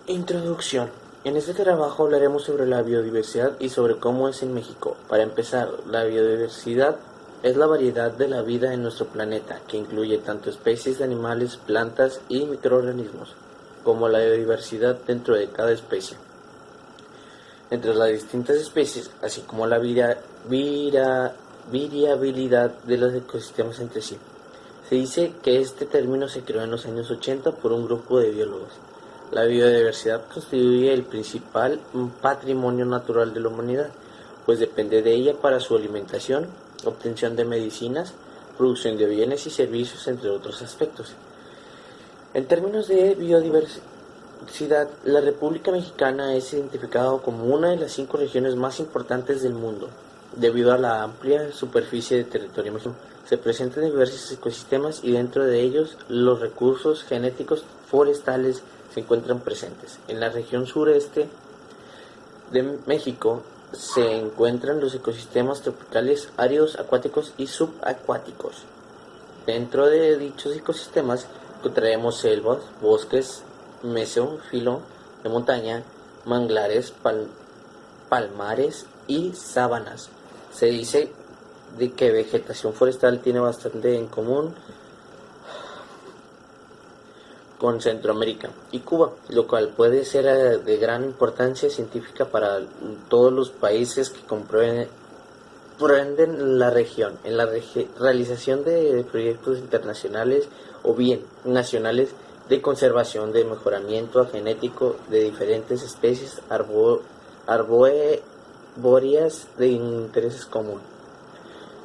Introducción. En este trabajo hablaremos sobre la biodiversidad y sobre cómo es en México. Para empezar, la biodiversidad es la variedad de la vida en nuestro planeta, que incluye tanto especies de animales, plantas y microorganismos, como la biodiversidad dentro de cada especie. Entre las distintas especies, así como la variabilidad de los ecosistemas entre sí. Se dice que este término se creó en los años 80 por un grupo de biólogos. La biodiversidad constituye el principal patrimonio natural de la humanidad, pues depende de ella para su alimentación, obtención de medicinas, producción de bienes y servicios, entre otros aspectos. En términos de biodiversidad, la República Mexicana es identificada como una de las 5 regiones más importantes del mundo, debido a la amplia superficie de territorio mexicano. Se presentan diversos ecosistemas y dentro de ellos los recursos genéticos forestales se encuentran presentes. En la región sureste de México se encuentran los ecosistemas tropicales áridos, acuáticos y subacuáticos. Dentro de dichos ecosistemas encontraremos selvas, bosques, mesófilo de montaña, manglares, palmares y sabanas. Se dice de que vegetación forestal tiene bastante en común con Centroamérica y Cuba, lo cual puede ser de gran importancia científica para todos los países que comprenden la región, en la realización de proyectos internacionales o bien nacionales de conservación, de mejoramiento genético de diferentes especies arbóreas de intereses comunes.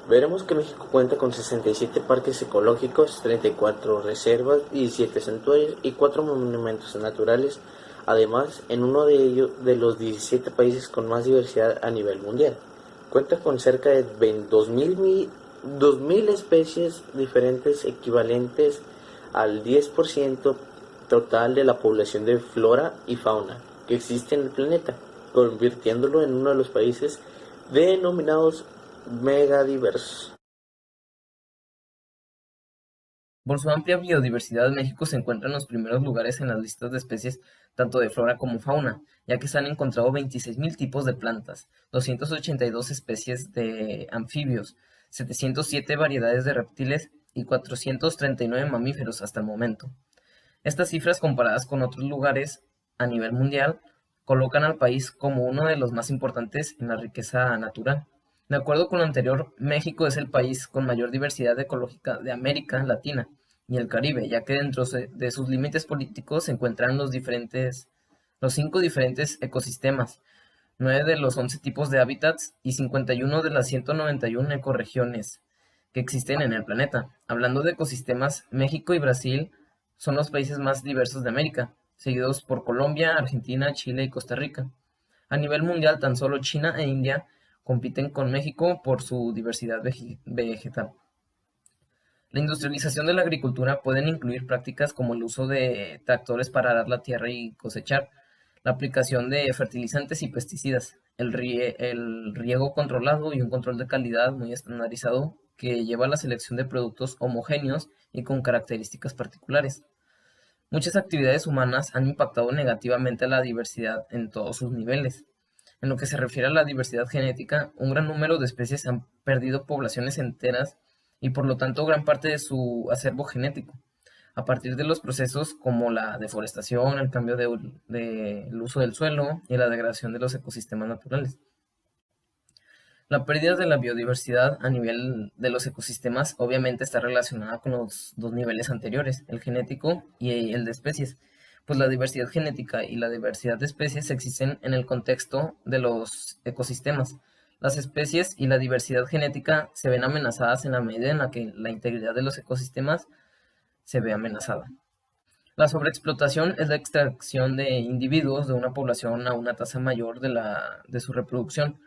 Veremos que México cuenta con 67 parques ecológicos, 34 reservas, 17 santuarios y 4 monumentos naturales, además en uno de ellos de los 17 países con más diversidad a nivel mundial. Cuenta con cerca de 2.000 especies diferentes equivalentes al 10% total de la población de flora y fauna que existe en el planeta, convirtiéndolo en uno de los países denominados megadiversos. Por su amplia biodiversidad, México se encuentra en los primeros lugares en las listas de especies tanto de flora como fauna, ya que se han encontrado 26.000 tipos de plantas, 282 especies de anfibios, 707 variedades de reptiles y 439 mamíferos hasta el momento. Estas cifras, comparadas con otros lugares a nivel mundial, colocan al país como uno de los más importantes en la riqueza natural. De acuerdo con lo anterior, México es el país con mayor diversidad ecológica de América Latina y el Caribe, ya que dentro de sus límites políticos se encuentran los 5 diferentes ecosistemas, 9 de los 11 tipos de hábitats y 51 de las 191 ecorregiones que existen en el planeta. Hablando de ecosistemas, México y Brasil son los países más diversos de América, seguidos por Colombia, Argentina, Chile y Costa Rica. A nivel mundial, tan solo China e India compiten con México por su diversidad vegetal. La industrialización de la agricultura puede incluir prácticas como el uso de tractores para arar la tierra y cosechar, la aplicación de fertilizantes y pesticidas, el riego controlado y un control de calidad muy estandarizado que lleva a la selección de productos homogéneos y con características particulares. Muchas actividades humanas han impactado negativamente a la diversidad en todos sus niveles. En lo que se refiere a la diversidad genética, un gran número de especies han perdido poblaciones enteras y por lo tanto gran parte de su acervo genético, a partir de los procesos como la deforestación, el cambio del uso del suelo y la degradación de los ecosistemas naturales. La pérdida de la biodiversidad a nivel de los ecosistemas obviamente está relacionada con los dos niveles anteriores, el genético y el de especies, pues la diversidad genética y la diversidad de especies existen en el contexto de los ecosistemas. Las especies y la diversidad genética se ven amenazadas en la medida en la que la integridad de los ecosistemas se ve amenazada. La sobreexplotación es la extracción de individuos de una población a una tasa mayor de su reproducción.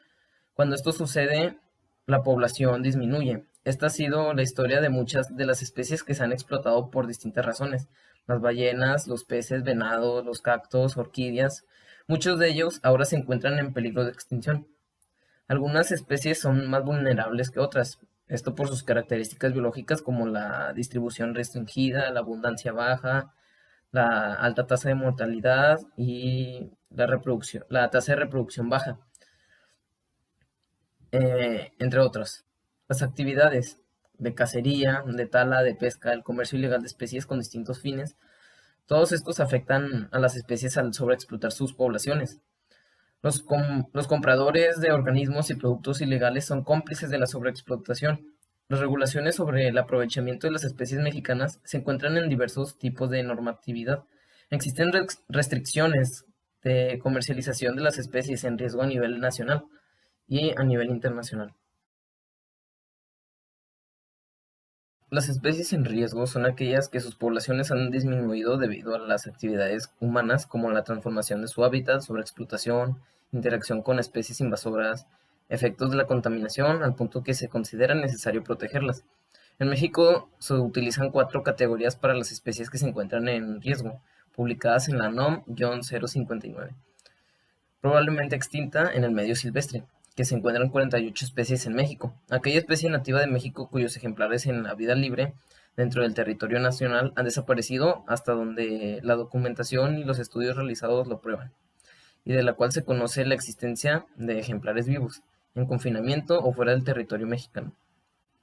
Cuando esto sucede, la población disminuye. Esta ha sido la historia de muchas de las especies que se han explotado por distintas razones. Las ballenas, los peces, venados, los cactos, orquídeas. Muchos de ellos ahora se encuentran en peligro de extinción. Algunas especies son más vulnerables que otras. Esto por sus características biológicas como la distribución restringida, la abundancia baja, la alta tasa de mortalidad y la tasa de reproducción baja, entre otras. Las actividades de cacería, de tala, de pesca, el comercio ilegal de especies con distintos fines, todos estos afectan a las especies al sobreexplotar sus poblaciones. Los compradores de organismos y productos ilegales son cómplices de la sobreexplotación. Las regulaciones sobre el aprovechamiento de las especies mexicanas se encuentran en diversos tipos de normatividad. Existen restricciones de comercialización de las especies en riesgo a nivel nacional y a nivel internacional. Las especies en riesgo son aquellas que sus poblaciones han disminuido debido a las actividades humanas como la transformación de su hábitat, sobreexplotación, interacción con especies invasoras, efectos de la contaminación, al punto que se considera necesario protegerlas. En México se utilizan 4 categorías para las especies que se encuentran en riesgo, publicadas en la NOM-059, probablemente extinta en el medio silvestre, que se encuentran 48 especies en México. Aquella especie nativa de México cuyos ejemplares en la vida libre dentro del territorio nacional han desaparecido hasta donde la documentación y los estudios realizados lo prueban, y de la cual se conoce la existencia de ejemplares vivos, en confinamiento o fuera del territorio mexicano.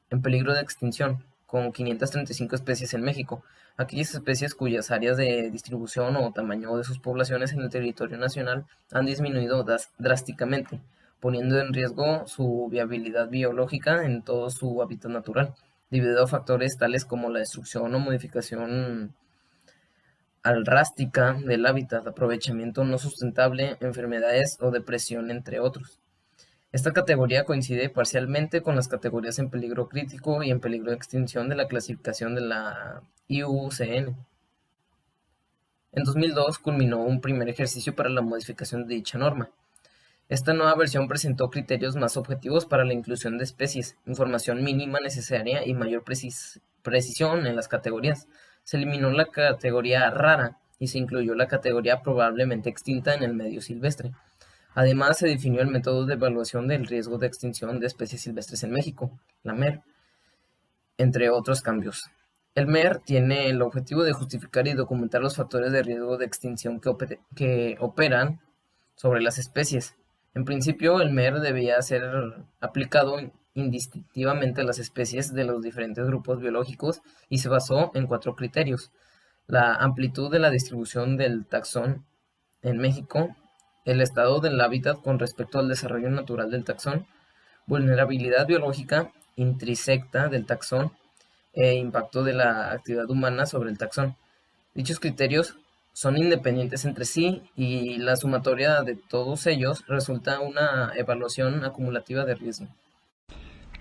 En peligro de extinción, con 535 especies en México, aquellas especies cuyas áreas de distribución o tamaño de sus poblaciones en el territorio nacional han disminuido drásticamente, poniendo en riesgo su viabilidad biológica en todo su hábitat natural, debido a factores tales como la destrucción o modificación rástica del hábitat, aprovechamiento no sustentable, enfermedades o depresión, entre otros. Esta categoría coincide parcialmente con las categorías en peligro crítico y en peligro de extinción de la clasificación de la IUCN. En 2002 culminó un primer ejercicio para la modificación de dicha norma. Esta nueva versión presentó criterios más objetivos para la inclusión de especies, información mínima necesaria y mayor precisión en las categorías. Se eliminó la categoría rara y se incluyó la categoría probablemente extinta en el medio silvestre. Además, se definió el método de evaluación del riesgo de extinción de especies silvestres en México, la MER, entre otros cambios. El MER tiene el objetivo de justificar y documentar los factores de riesgo de extinción que operan sobre las especies. En principio, el MER debía ser aplicado indistintivamente a las especies de los diferentes grupos biológicos y se basó en 4 criterios: la amplitud de la distribución del taxón en México, el estado del hábitat con respecto al desarrollo natural del taxón, vulnerabilidad biológica intrínseca del taxón e impacto de la actividad humana sobre el taxón. Dichos criterios son independientes entre sí y la sumatoria de todos ellos resulta una evaluación acumulativa de riesgo.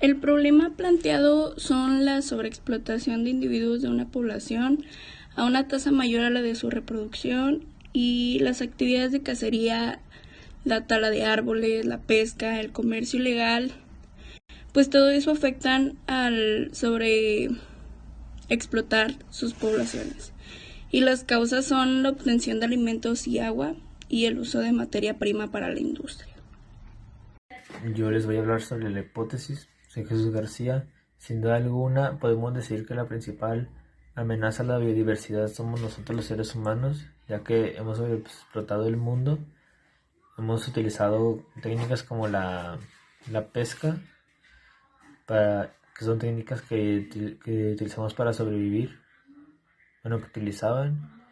El problema planteado son la sobreexplotación de individuos de una población a una tasa mayor a la de su reproducción y las actividades de cacería, la tala de árboles, la pesca, el comercio ilegal, pues todo eso afectan al sobreexplotar sus poblaciones. Y las causas son la obtención de alimentos y agua y el uso de materia prima para la industria. Yo les voy a hablar sobre la hipótesis. Soy Jesús García. Sin duda alguna, podemos decir que la principal amenaza a la biodiversidad somos nosotros los seres humanos, ya que hemos explotado el mundo. Hemos utilizado técnicas como la pesca, que son técnicas que utilizamos para sobrevivir, que utilizaban.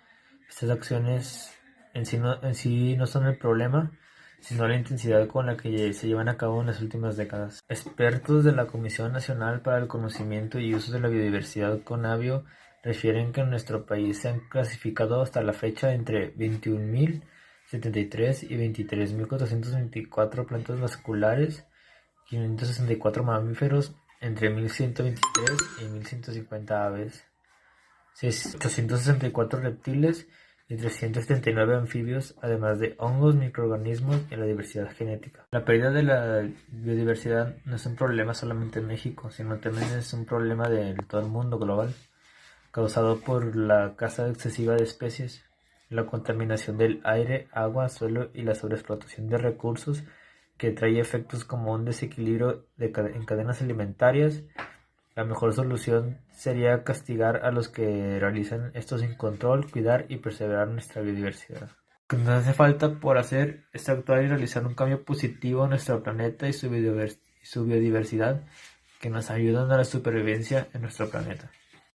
Estas acciones en sí no son el problema, sino la intensidad con la que se llevan a cabo en las últimas décadas. Expertos de la Comisión Nacional para el Conocimiento y Uso de la Biodiversidad, CONABIO, refieren que en nuestro país se han clasificado hasta la fecha entre 21.073 y 23.424 plantas vasculares, 564 mamíferos, entre 1.123 y 1.150 aves, 864 reptiles y 379 anfibios, además de hongos, microorganismos y la diversidad genética. La pérdida de la biodiversidad no es un problema solamente en México, sino también es un problema de todo el mundo global, causado por la caza excesiva de especies, la contaminación del aire, agua, suelo y la sobreexplotación de recursos, que trae efectos como un desequilibrio en cadenas alimentarias La mejor solución sería castigar a los que realizan esto sin control, cuidar y preservar nuestra biodiversidad. Lo que nos hace falta por hacer es actuar y realizar un cambio positivo en nuestro planeta y su biodiversidad que nos ayudan a la supervivencia en nuestro planeta.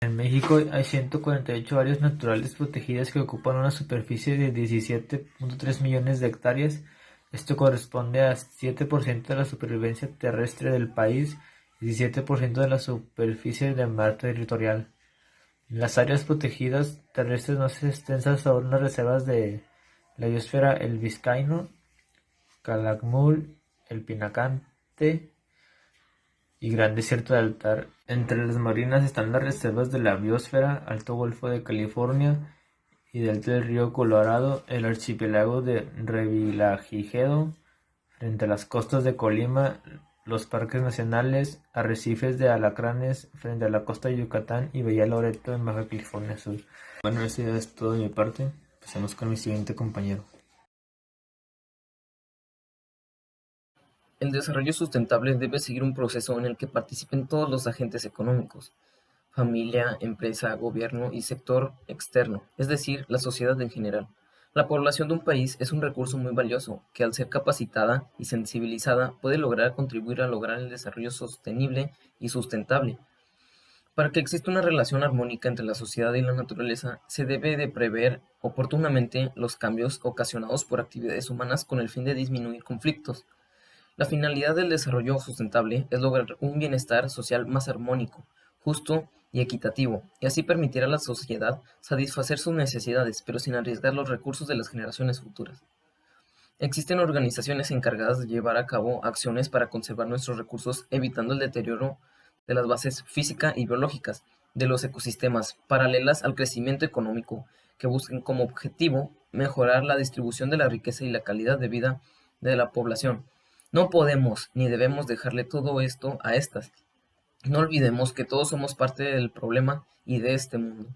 En México hay 148 áreas naturales protegidas que ocupan una superficie de 17.3 millones de hectáreas. Esto corresponde a 7% de la supervivencia terrestre del país y 17% de la superficie del mar territorial. Las áreas protegidas terrestres más extensas son las reservas de la biosfera El Vizcaíno, Calakmul, El Pinacante y Gran Desierto de Altar. Entre las marinas están las reservas de la biosfera, Alto Golfo de California y delta del río Colorado, el archipiélago de Revillagigedo, frente a las costas de Colima, los parques nacionales, arrecifes de alacranes frente a la costa de Yucatán y Bahía Loreto en Baja California Sur. Bueno, eso ya es todo de mi parte. Pasemos con mi siguiente compañero. El desarrollo sustentable debe seguir un proceso en el que participen todos los agentes económicos, familia, empresa, gobierno y sector externo, es decir, la sociedad en general. La población de un país es un recurso muy valioso que, al ser capacitada y sensibilizada, puede lograr contribuir a lograr el desarrollo sostenible y sustentable. Para que exista una relación armónica entre la sociedad y la naturaleza, se debe de prever oportunamente los cambios ocasionados por actividades humanas con el fin de disminuir conflictos. La finalidad del desarrollo sustentable es lograr un bienestar social más armónico, justo y equitativo, y así permitir a la sociedad satisfacer sus necesidades, pero sin arriesgar los recursos de las generaciones futuras. Existen organizaciones encargadas de llevar a cabo acciones para conservar nuestros recursos, evitando el deterioro de las bases física y biológicas de los ecosistemas, paralelas al crecimiento económico, que busquen como objetivo mejorar la distribución de la riqueza y la calidad de vida de la población. No podemos ni debemos dejarle todo esto a estas. No olvidemos que todos somos parte del problema y de este mundo,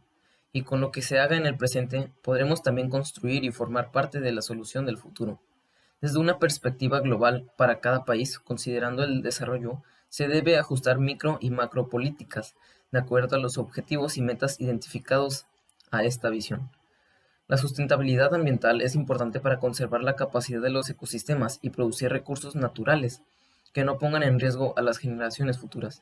y con lo que se haga en el presente podremos también construir y formar parte de la solución del futuro. Desde una perspectiva global para cada país, considerando el desarrollo, se debe ajustar micro y macro políticas de acuerdo a los objetivos y metas identificados a esta visión. La sustentabilidad ambiental es importante para conservar la capacidad de los ecosistemas y producir recursos naturales que no pongan en riesgo a las generaciones futuras.